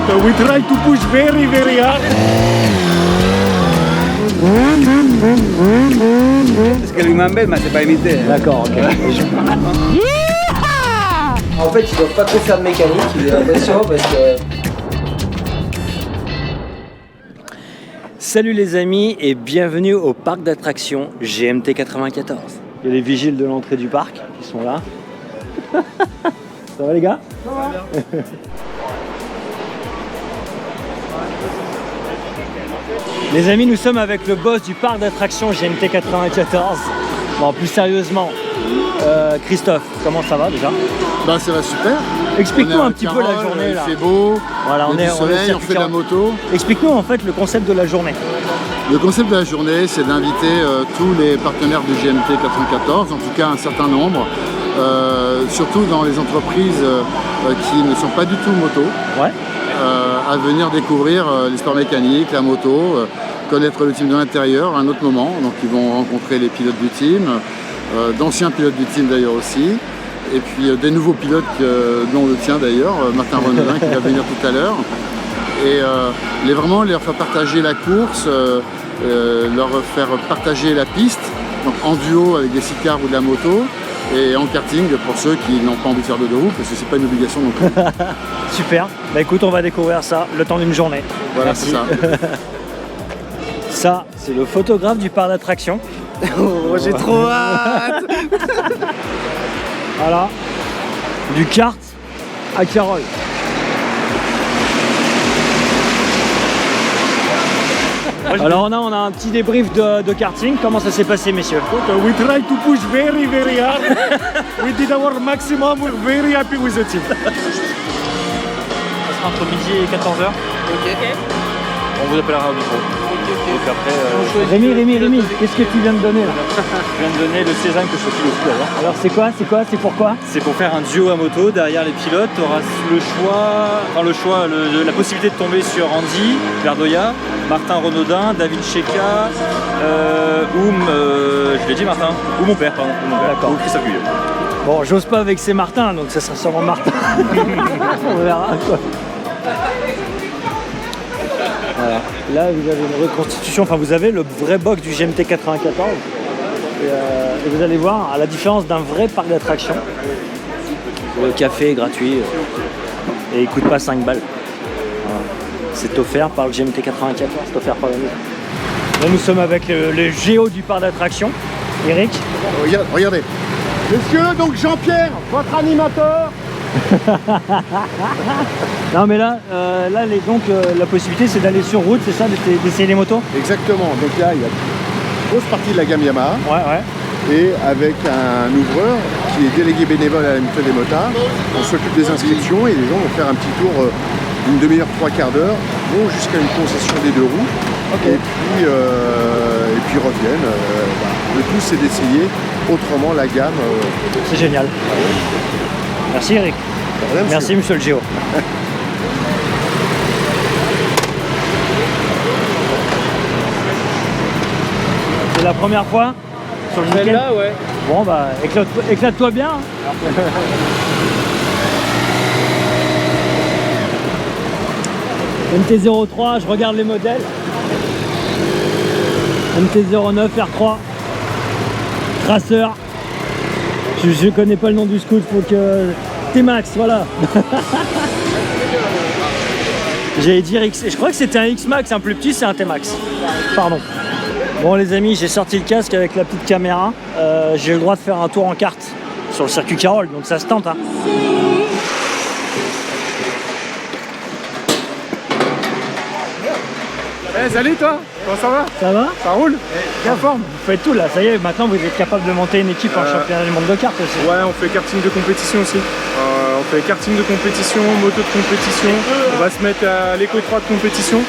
We try to push very, very hard. Parce que lui m'embête, mais c'est pas imité. D'accord, ok. En fait, ils doivent pas trop faire de mécanique, j'ai l'impression, parce que... Salut les amis et bienvenue au parc d'attractions GMT 94. Il y a les vigiles de l'entrée du parc qui sont là. Ça va les gars? Ça va. Les amis, nous sommes avec le boss du parc d'attractions GMT 94. Bon, plus sérieusement, Christophe, comment ça va déjà? Bah ça va super. Explique-nous un petit peu la journée là. Il fait beau, voilà, on est du soleil, on fait de la moto. Explique-nous en fait le concept de la journée. Le concept de la journée, c'est d'inviter tous les partenaires de GMT 94, en tout cas un certain nombre, surtout dans les entreprises qui ne sont pas du tout moto, ouais. À venir découvrir l'histoire mécanique, la moto, connaître le team de l'intérieur à un autre moment. Donc ils vont rencontrer les pilotes du team, d'anciens pilotes du team d'ailleurs aussi, et puis des nouveaux pilotes dont le tien d'ailleurs, Martin Renaudin qui va venir tout à l'heure. Et vraiment leur faire partager la course, leur faire partager la piste, donc en duo avec des sidecars ou de la moto, et en karting pour ceux qui n'ont pas envie de faire de roue, parce que c'est pas une obligation non plus. Super, bah écoute, on va découvrir ça le temps d'une journée. Voilà, c'est ça. Ça, c'est le photographe du parc d'attractions. Oh, j'ai trop hâte. Voilà, du kart à Carole. Alors on a un petit débrief de karting. Comment ça s'est passé, messieurs? We try to push very, very hard. We did our maximum. We're very happy with the team. Ça sera entre midi et 14h. Ok. On vous appellera au micro. Donc après, Rémi, qu'est-ce que tu viens de donner là? je viens de donner le Cézanne que je file aussi d'ailleurs. Alors c'est pourquoi? C'est pour faire un duo à moto derrière les pilotes. Tu auras la possibilité de tomber sur Andy Verdoya, Martin Renaudin, David Cheka, je l'ai dit Martin, ou mon père, pardon. D'accord. Ou Christophe Guyot. Bon, j'ose pas avec ces Martins, donc ça sera sûrement Martin. On verra quoi. Voilà. Là, vous avez une reconstitution, enfin vous avez le vrai box du GMT 94. Et vous allez voir, à la différence d'un vrai parc d'attractions, le café est gratuit et il coûte pas 5 balles. Voilà. C'est offert par le GMT 94, c'est offert par la maison. Là, nous sommes avec le géo du parc d'attractions, Eric. Regardez. Messieurs, donc Jean-Pierre, votre animateur. Non mais là, la possibilité c'est d'aller sur route, c'est ça, d'essayer les motos? Exactement, donc là il y a une grosse partie de la gamme Yamaha, Ouais. et avec un ouvreur qui est délégué bénévole à la MT des motards, on s'occupe des inscriptions et les gens vont faire un petit tour d'une demi-heure, 3/4 d'heure, vont jusqu'à une concession des 2 roues, okay. et puis reviennent. Voilà. Le tout c'est d'essayer autrement la gamme. C'est génial. Merci Eric. Merci monsieur le géo. C'est la première fois sur le week-end? Celle-là, ouais. Bon bah éclate-toi bien. MT-03, je regarde les modèles. MT-09 R3. Tracer. Je connais pas le nom du scoot, faut que... T-Max, voilà. J'allais dire X, je crois que c'était un X-Max, un plus petit, c'est un T-Max. Pardon. Bon les amis, j'ai sorti le casque avec la petite caméra. J'ai le droit de faire un tour en kart sur le circuit Carole, donc ça se tente. Hein. Hey, salut toi. Comment ça va? Ça va? Ça roule? Quelle forme? Vous faites tout là, ça y est, maintenant vous êtes capable de monter une équipe en championnat du monde de kart aussi. Ouais, on fait karting de compétition aussi. On fait karting de compétition, moto de compétition. On va se mettre à l'éco-3 de compétition.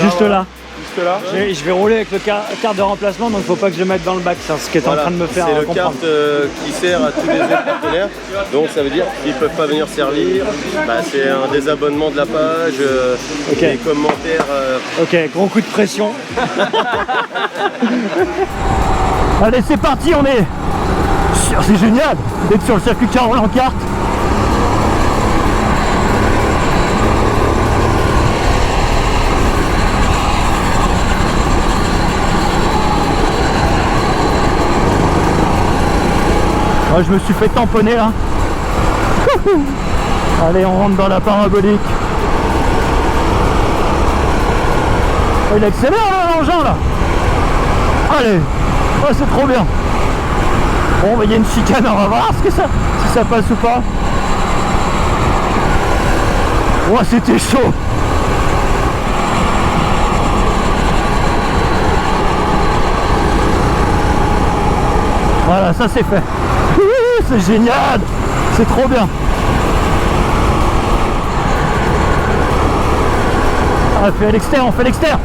Juste là. Juste là. Je vais rouler avec le kart de remplacement, donc faut pas que je le mette dans le bac, c'est ce qui est en train de me faire comprendre. C'est le kart qui sert à tous les autres partenaires, donc ça veut dire qu'ils ne peuvent pas venir servir, c'est un désabonnement de la page, les commentaires... Ok, gros coup de pression. Allez, c'est parti, on est... C'est génial d'être sur le circuit Carole en kart. Moi je me suis fait tamponner là. Allez, on rentre dans la parabolique. Oh, il accélère là, l'engin là. Allez, oh, c'est trop bien. Bon, bah, il y a une chicane, on va voir si ça passe ou pas. Oh, c'était chaud. Voilà, ça c'est fait. C'est génial. C'est trop bien. On fait l'extérieur, on fait l'extérieur.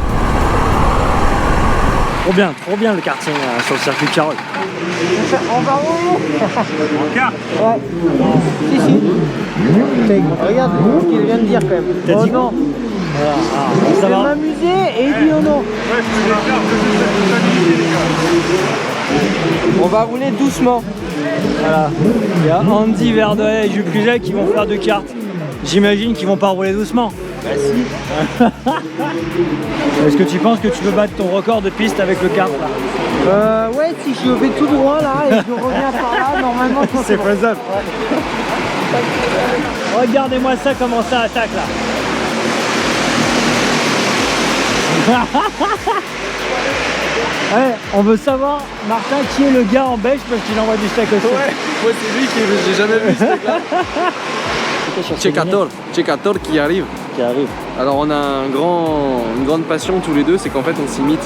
Trop bien le karting sur le circuit de Carole. On va où? En carte. Ouais. Si. Regarde ce qu'il vient de dire quand même. T'as dit non. Voilà, Je ça vais va. m'amuser et il dit non non. On va rouler doucement. Voilà. Il y a Andy, Verdoya et Jules Cluzel qui vont faire 2 cartes. J'imagine qu'ils vont pas rouler doucement. Bah si. Est-ce que tu penses que tu peux battre ton record de piste avec le kart là? Ouais, si je vais tout droit là et je reviens par là, normalement C'est faisable. Regardez-moi ça, comment ça attaque là. Ouais, on veut savoir, Martin, qui est le gars en beige parce qu'il envoie du steak aussi. Ouais, moi c'est lui qui j'ai jamais vu ce mec-là. Checator qui arrive. Alors on a une grande passion tous les deux, c'est qu'en fait on s'imite.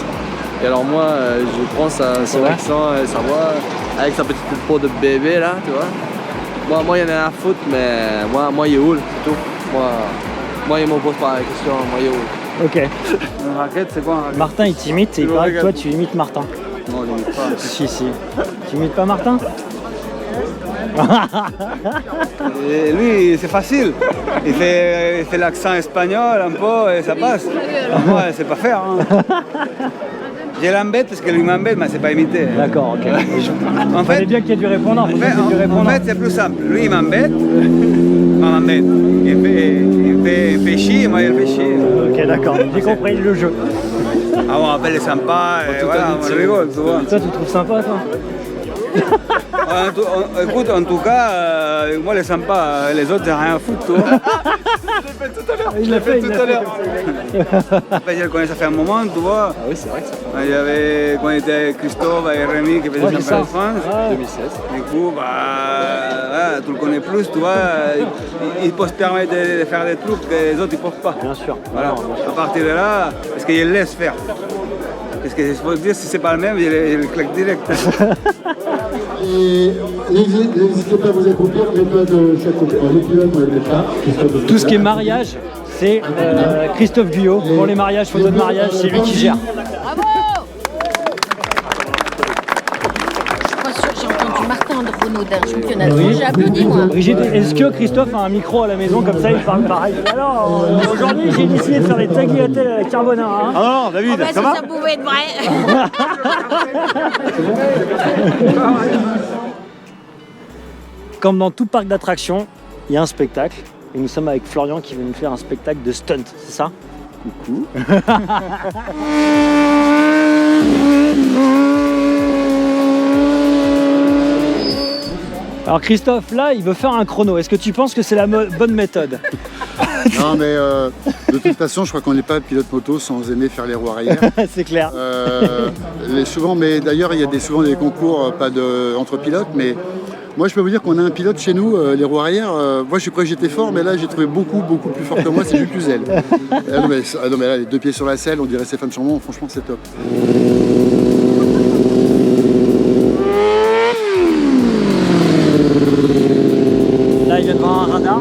Et alors moi je prends son accent, sa voix, avec sa petite peau de bébé là, tu vois. Moi il y en a à foutre, mais moi il est oul, c'est tout. Moi il me pose pas la question, moi il est oul. Ok. Une raquette, c'est quoi un raquette? Martin il t'imite et il paraît que toi tu imites Martin. Non, on limite pas. Si. Tu imites pas Martin? Et lui, c'est facile. Il fait l'accent espagnol un peu et ça passe. Moi, c'est pas faire. Hein. J'ai l'embête parce que lui m'embête, mais c'est pas imité. D'accord, ok. En Fallait fait, bien qu'il y ait du répondant. en fait, c'est plus simple. Lui, il m'embête. Il fait chier et moi, il fait chier. Ok, d'accord. J'ai compris le jeu. Ah bon, après, il est sympa et voilà, on rigole, tu vois. Toi, tu le trouves sympa, toi? Écoute, en tout cas, moi, il est sympa. Les autres, j'ai rien à foutre, tu vois. Il l'a fait tout à l'heure. Après, je le connais, ça fait un moment, tu vois. Ah oui c'est vrai que ça. Il y avait, quand il était Christophe et Rémi qui faisaient le championnat de France. 2016. Du coup, voilà, tu le connais plus, tu vois. Il peut se permettre de faire des trucs que les autres ne peuvent pas. Bien sûr. Voilà. À partir de là, parce qu'il laisse faire. Parce que je peux dire, si c'est pas le même, je le claque direct. Et n'hésitez pas à vous accomplir, les pilotes ne le pas. Tout ce qui est mariage, c'est Christophe Guyot. Pour les mariages, photos de mariage, c'est lui qui gère. Bravo! Je crois que j'ai entendu Martin Renaudin, championnat de France, j'ai applaudi moi. Brigitte, est-ce que Christophe a un micro à la maison comme ça, il parle pareil? Alors, aujourd'hui, j'ai décidé de faire des tagliatelles à la carbonara. Hein. Ah non, David, Oh bah, ça va? ça pouvait être vrai. Comme dans tout parc d'attractions, il y a un spectacle. Et nous sommes avec Florian qui veut nous faire un spectacle de stunt, c'est ça? Coucou. Alors Christophe, là, il veut faire un chrono. Est-ce que tu penses que c'est la bonne méthode? Non, mais de toute façon, je crois qu'on n'est pas pilote moto sans aimer faire les roues arrière. C'est clair. Souvent, mais d'ailleurs, il y a souvent des concours, pas entre pilotes, mais moi, je peux vous dire qu'on a un pilote chez nous, les roues arrière. Moi, je crois que j'étais fort, mais là, j'ai trouvé beaucoup plus fort que moi, c'est Jules Cluzel. Non, mais là, les 2 pieds sur la selle, on dirait Stéphane Chambon, franchement, c'est top. Là, il vient de voir un radar.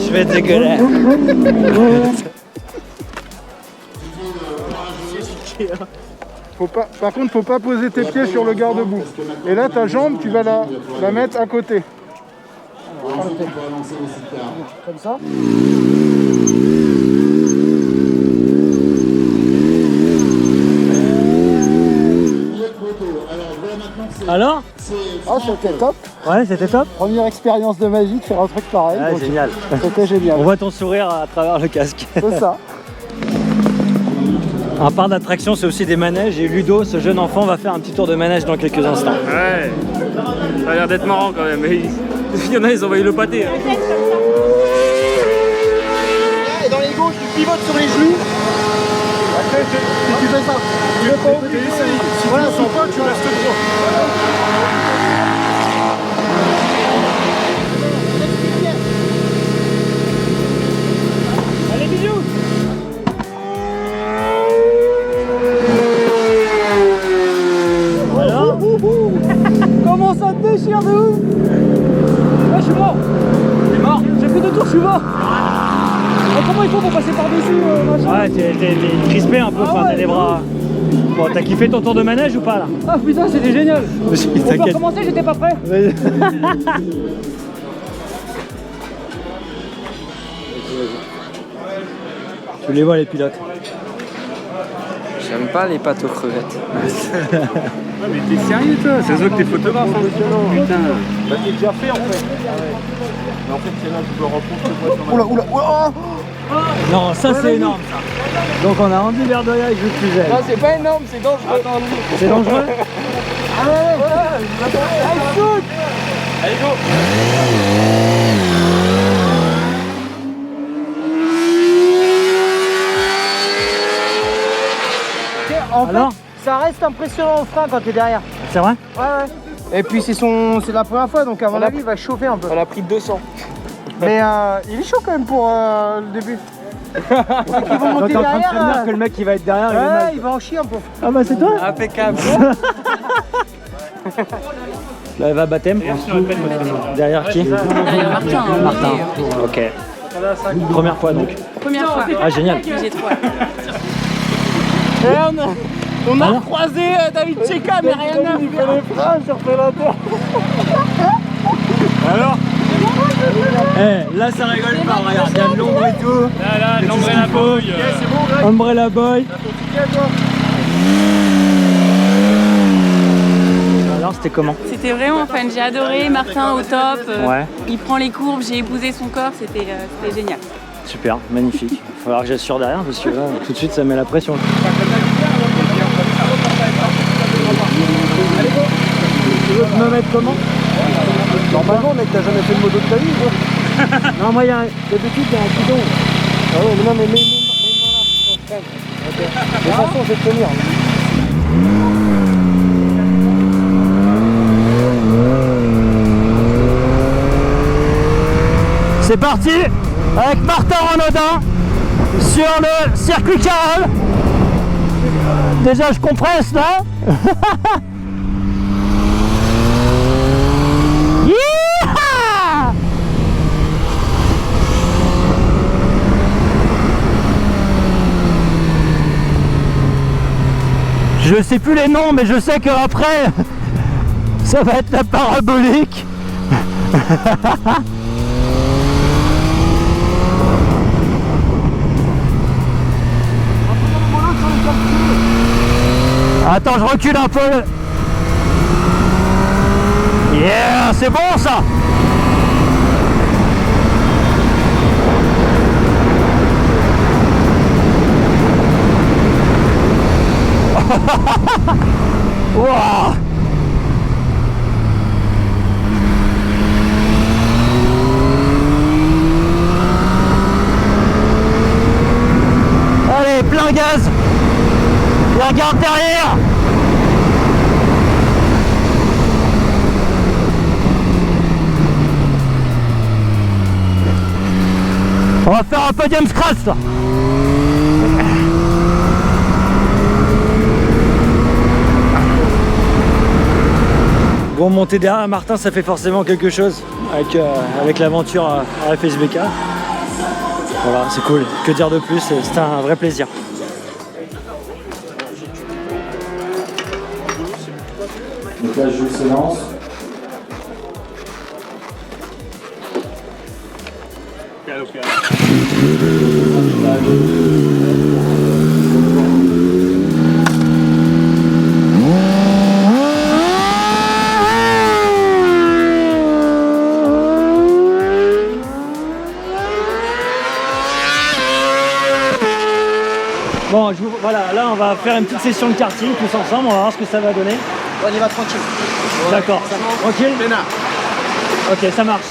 Je vais être dégueulasse. Par contre, faut pas poser tes pieds sur le garde-boue. Et là, ta jambe, tu vas la mettre à côté. Comme ça. Alors? Ah, c'était top. Ouais, c'était top. Première expérience de magie de faire un truc pareil. Ouais, donc, génial. C'était génial. On voit ton sourire à travers le casque. C'est ça. Un parc d'attractions, c'est aussi des manèges et Ludo, ce jeune enfant, va faire un petit tour de manège dans quelques instants. Ouais, ça a l'air d'être marrant quand même. Il y en a, ils ont envoyé le pâté. Hein. Et dans les gauches, tu pivotes sur les genoux. Après, tu fais ça. Tu veux pas oublier. Si voilà, sans pas, tu restes droit. Allez, bisous. Alors comment ça te déchire de ouf? Ah, je suis mort. T'es mort? J'ai fait 2 tours, je suis mort. Ah, comment il faut pour passer par-dessus machin? Ouais, t'es crispé un peu, enfin, t'as les bras. Bon, t'as kiffé ton tour de manège ou pas là? Ah putain, c'était génial. On peut recommencer, j'étais pas prêt. Tu les vois les pilotes? J'aime pas les pâtes aux crevettes. Ah mais t'es sérieux toi? Ça se voit que t'es photographe hein. Putain. Bah t'es déjà fait en fait. Mais en fait c'est là que je peux reprendre. Oula. Non, ça c'est énorme ça. Donc on a Andy Verdoya avec Jules Cluzel. Non, c'est pas énorme, c'est dangereux. C'est dangereux? Allez, shoot. Allez go. En fait, ça reste impressionnant au frein quand t'es derrière. C'est vrai? Ouais. Et puis c'est la première fois, donc à mon avis il va chauffer un peu. On a pris 200. Mais il est chaud quand même pour le début. Ils vont monter t'es en train de derrière. prévenir que le mec qui va être derrière, Ouais, il va en chier un peu. Ah bah c'est toi? Impeccable. Là elle va baptême. Derrière qui? Derrière Martin. Martin. Ok. Première fois donc. Première fois. Ah génial. J'ai 3. On a croisé David Checa, mais rien à faire. Les freins sur Predator. Alors? Là ça rigole pas, regarde, il y a de l'ombre et tout. Là, l'Umbrella Boy. C'est bon, Greg. Umbrella Boy. Alors c'était comment? C'était vraiment fun, j'ai adoré, Martin au top, Ouais. Il prend les courbes, j'ai épousé son corps, c'était génial. Super, magnifique. Il va falloir que j'assure derrière parce que là, tout de suite ça met la pression. Tu veux me mettre comment? Normalement, mec, t'as jamais fait de moto de ta vie, quoi. Non, moi, d'habitude, il y a un guidon. Ah ouais, mais non, mais mets-moi là. Ok. De toute façon, je vais te tenir. C'est parti avec Martin Renaudin sur le circuit Carole. Déjà, je compresse là. Je sais plus les noms, mais je sais qu'après, ça va être la parabolique. Attends, je recule un peu. Yeah, c'est bon ça. Wow. Allez, plein gaz. Et regarde derrière. On va faire un podium scratch là. Bon, monter derrière Martin, ça fait forcément quelque chose avec l'aventure à FSBK. Voilà, c'est cool. Que dire de plus, c'était un vrai plaisir. Donc là, Jules se lance. Bon, voilà, là faire une petite session de karting tous ensemble, on va voir ce que ça va donner. On y va tranquille. D'accord. Tranquille. Ok, ça marche.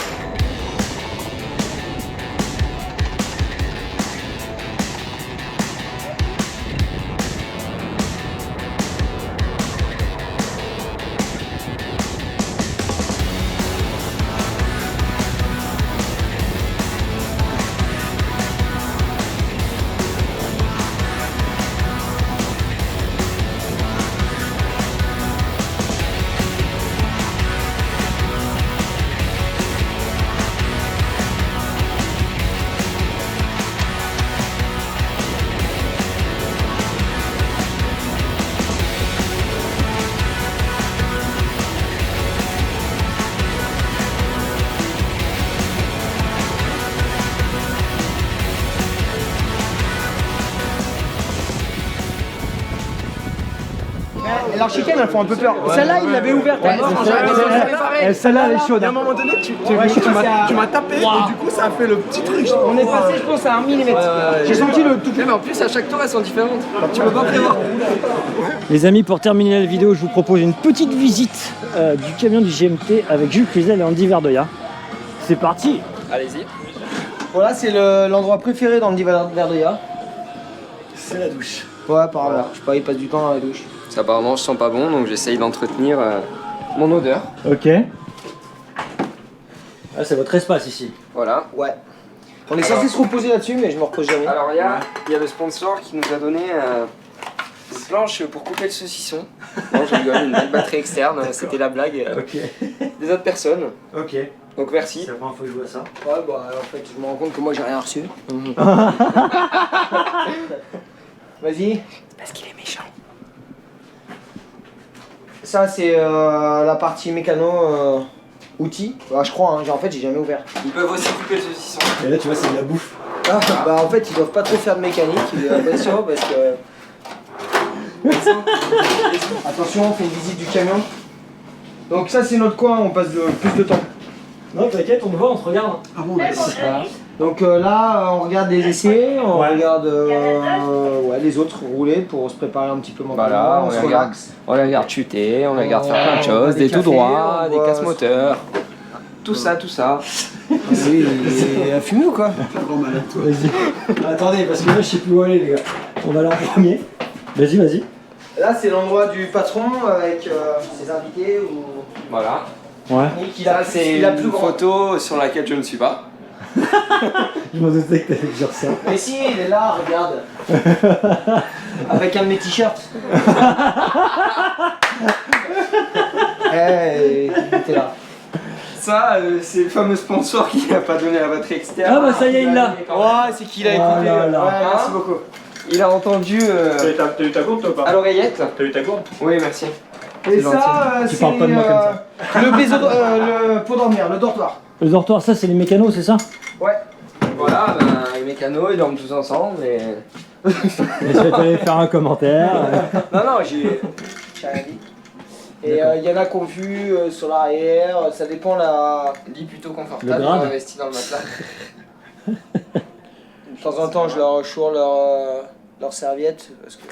Leurs chicanes, elles font un peu peur. Celle-là, il l'avait ouverte. Celle-là, elle est chaude. À un moment donné, tu m'as tapé et du coup, ça a fait le petit truc. On est passé, je pense, à 1 mm. J'ai senti le tout. Mais en plus, à chaque tour, elles sont différentes. Tu peux pas prévoir. Les amis, pour terminer la vidéo, je vous propose une petite visite du camion du GMT avec Jules Cluzel et Andy Verdoya. C'est parti. Allez-y. Voilà, c'est l'endroit préféré d'Andy Verdoya. C'est la douche. Ouais, par là. Je sais pas, il passe du temps dans la douche. Ça, apparemment, je sens pas bon, donc j'essaye d'entretenir mon odeur. Ok. Ah, c'est votre espace ici. Voilà. Ouais. On est censé se reposer là-dessus, mais je me repose jamais. Alors, il y a le sponsor qui nous a donné une planche pour couper le saucisson. Non, je rigole, une belle batterie externe, c'était la blague des autres personnes. Ok. Donc merci. C'est la première fois que je vois ça. Ouais, bah en fait, je me rends compte que moi j'ai rien reçu. Vas-y. Parce qu'il est méchant. Ça, c'est la partie mécano outils. Bah, je crois, hein. En fait, j'ai jamais ouvert. Ils peuvent aussi couper le saucisson. Et là, tu vois, c'est de la bouffe. Ah, bah en fait, ils doivent pas trop faire de mécanique, j'ai l'impression, parce que. Attention, on fait une visite du camion. Donc, ça, c'est notre coin, on passe plus de temps. Non, t'inquiète, on te voit, on te regarde. Ah bon, Voilà. Donc là, on regarde les essais, on regarde les autres rouler pour se préparer un petit peu mentalement. Voilà, on se relaxe. On les regarde chuter, on les regarde faire plein de on choses, boit des tout cafés, droits, on des boit- casse-moteurs. Tout ça, tout ça. Oui, et fumer ou quoi? Vas-y. Attendez, parce que là, je sais plus où aller, les gars. On va aller en premier. Vas-y, vas-y. Là, c'est l'endroit du patron avec ses invités ou. Voilà. Ouais. Ça, c'est une photo sur laquelle je ne suis pas. Je m'en doutais que t'allais dire ça. Mais si, il est là, regarde. Avec un de mes t-shirts. Il était là. Ça, c'est le fameux sponsor qui n'a pas donné la batterie externe. Ah bah ça y est, il l'a. Ouais, c'est qu'il a écouté. là là. Ouais, merci beaucoup. Il a entendu T'as eu ta gourde toi ou pas? à l'oreillette. T'as eu ta gourde? Oui, merci. Et gentil. ça, Tu c'est parles pas de moi comme le pour dormir, le dortoir. Le dortoir, ça, c'est les mécanos, c'est ça? Ouais. Voilà, les mécanos, ils dorment tous ensemble et... Je vais t'aller faire un commentaire. Non, j'ai rien dit. Et il y en a qui ont vu sur l'arrière, ça dépend la... lit plutôt Le confortable, grade. ils ont investi dans le matelas. De temps en temps, je leur choure leur serviette, parce que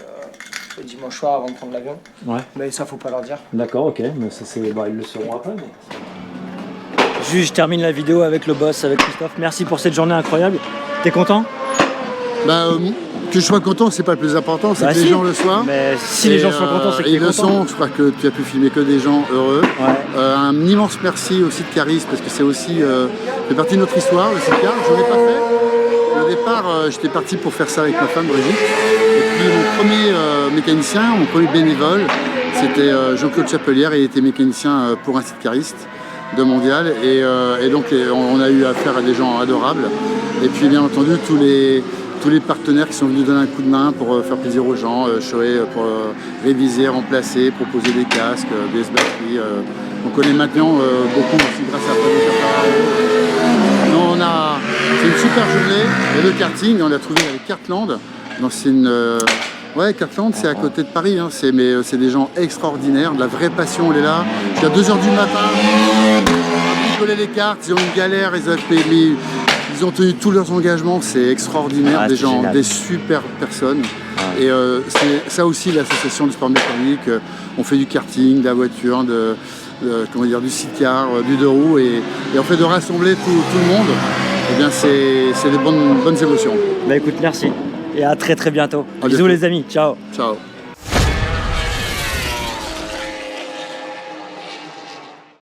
le dimanche soir avant de prendre l'avion. Ouais. Mais ça, faut pas leur dire. D'accord, ok. Mais ça, c'est... Bah, ils le sauront après. Mais... Juste, je termine la vidéo avec le boss, avec Christophe. Merci pour cette journée incroyable. T'es content? Bah, que je sois content, c'est pas le plus important, c'est Bah que les si. gens le soient. Mais si les gens sont contents, c'est que ils t'es le content. sont, je crois que tu as pu filmer que des gens heureux. Ouais. Un immense merci au site Caris, parce que c'est aussi fait partie de notre histoire, le site Caris. Je ne l'ai pas fait. Au départ, j'étais parti pour faire ça avec ma femme Brigitte. Et puis mon premier mécanicien, mon premier bénévole, c'était Jean-Claude Chapelière, et il était mécanicien pour un site cariste de Mondial. Et donc on a eu affaire à des gens adorables. Et puis bien entendu tous les partenaires qui sont venus donner un coup de main pour faire plaisir aux gens, Shoei pour réviser, remplacer, proposer des casques, des batteries. On connaît maintenant beaucoup aussi grâce à Pablo. Non, c'est une super journée. Et le karting, on l'a trouvé avec Kartland. Donc c'est une... Ouais, Kartland, c'est à côté de Paris, hein. C'est des gens extraordinaires, de la vraie passion, on est là. Jusqu'à 2 h du matin, ils bricolent les cartes, ils ont une galère, ils ils ont tenu tous leurs engagements, c'est extraordinaire, Ah, des c'est gens, génial. des super personnes. Ah. Et c'est ça aussi l'association du sport mécanique. On fait du karting, de la voiture, comment dire, du sidecar, du deux roues, et en fait de rassembler tout le monde, eh bien c'est des bonnes émotions. Bah écoute, merci et à très bientôt. À Bisous bientôt. les amis, ciao. Ciao.